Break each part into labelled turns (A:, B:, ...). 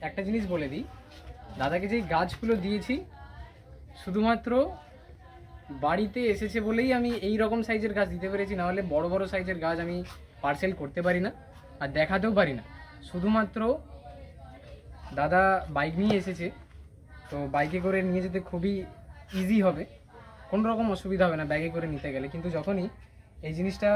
A: একটা জিনিস বলে দিই, দাদাকে যেই গাছগুলো দিয়েছি শুধুমাত্র বাড়িতে এসেছে বলেই আমি এই রকম সাইজের গাছ দিতে পেরেছি, নাহলে বড় বড় সাইজের গাছ আমি পার্সেল করতে পারি না আর দেখাতেও পারি না। শুধুমাত্র দাদা বাইক নিয়ে এসেছে, তো বাইকে করে নিয়ে যেতে খুবই ইজি হবে, কোনো রকম অসুবিধা হবে না ব্যাগে করে নিতে গেলে। কিন্তু যখনই এই জিনিসটা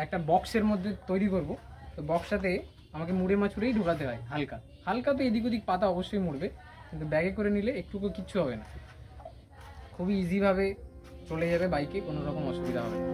A: একটা বক্সের মধ্যে তৈরি করব, তো বক্সটাতে আমাকে মুড়ে মাছুরেই ঢোকাতে হয়। হালকা হালকা তো এদিক ওদিক পাতা অবশ্যই মুড়বে, কিন্তু ব্যাগে করে নিলে একটুকু কিচ্ছু হবে না, খুবই ইজিভাবে চলে যাবে বাইকে, কোনো রকম অসুবিধা হবে না।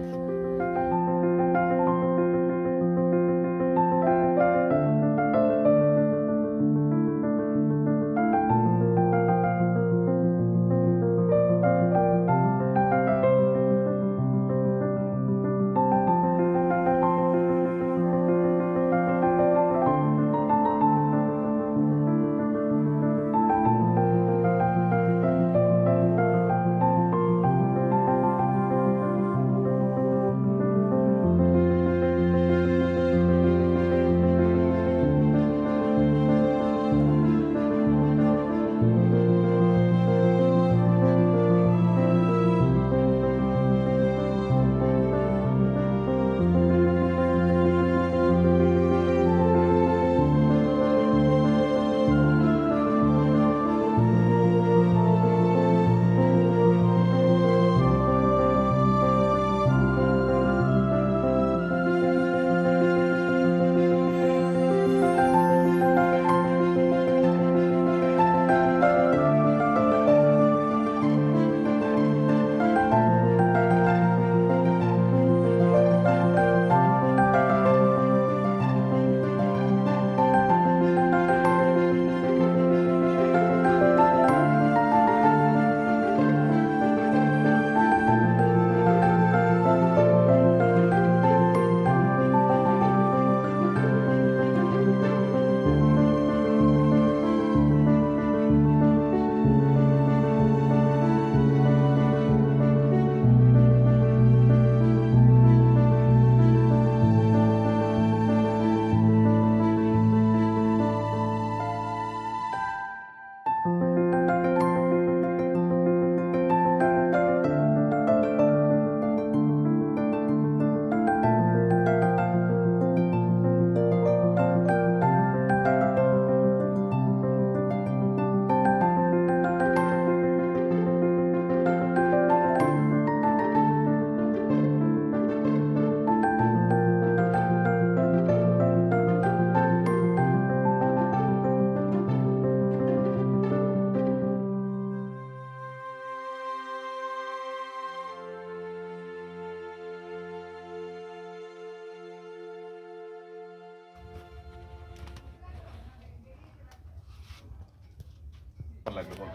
B: লাগলো বলো,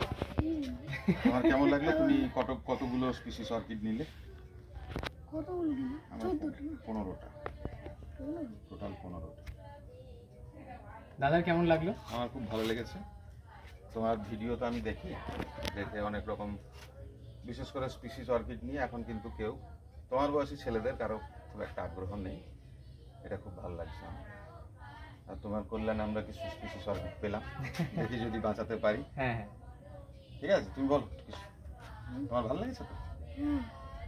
B: তোমার কেমন লাগলো? তুমি কতগুলো স্পিসিস অর্কিড নিলে?
C: কতগুলো দিন?
B: 15টা, টোটাল 15টা।
A: দাদার কেমন লাগলো?
B: আমার খুব ভালো লেগেছে। তোমার ভিডিও তো আমি দেখে অনেক রকম, বিশেষ করে স্পিসিস অর্কিড নিয়ে এখন কিন্তু কেউ তোমার বয়সী ছেলেদের কারো খুব একটা আগ্রহ নেই, এটা খুব ভালো লাগছে আমার। আর তোমার কল্যাণে আমরা কিছু স্পিসিস অর্কিড পেলাম, দেখি যদি বাঁচাতে পারি।
A: হ্যাঁ হ্যাঁ,
B: ঠিক আছে, তুমি বলো কিছু, তোমার ভালো লেগেছে তো?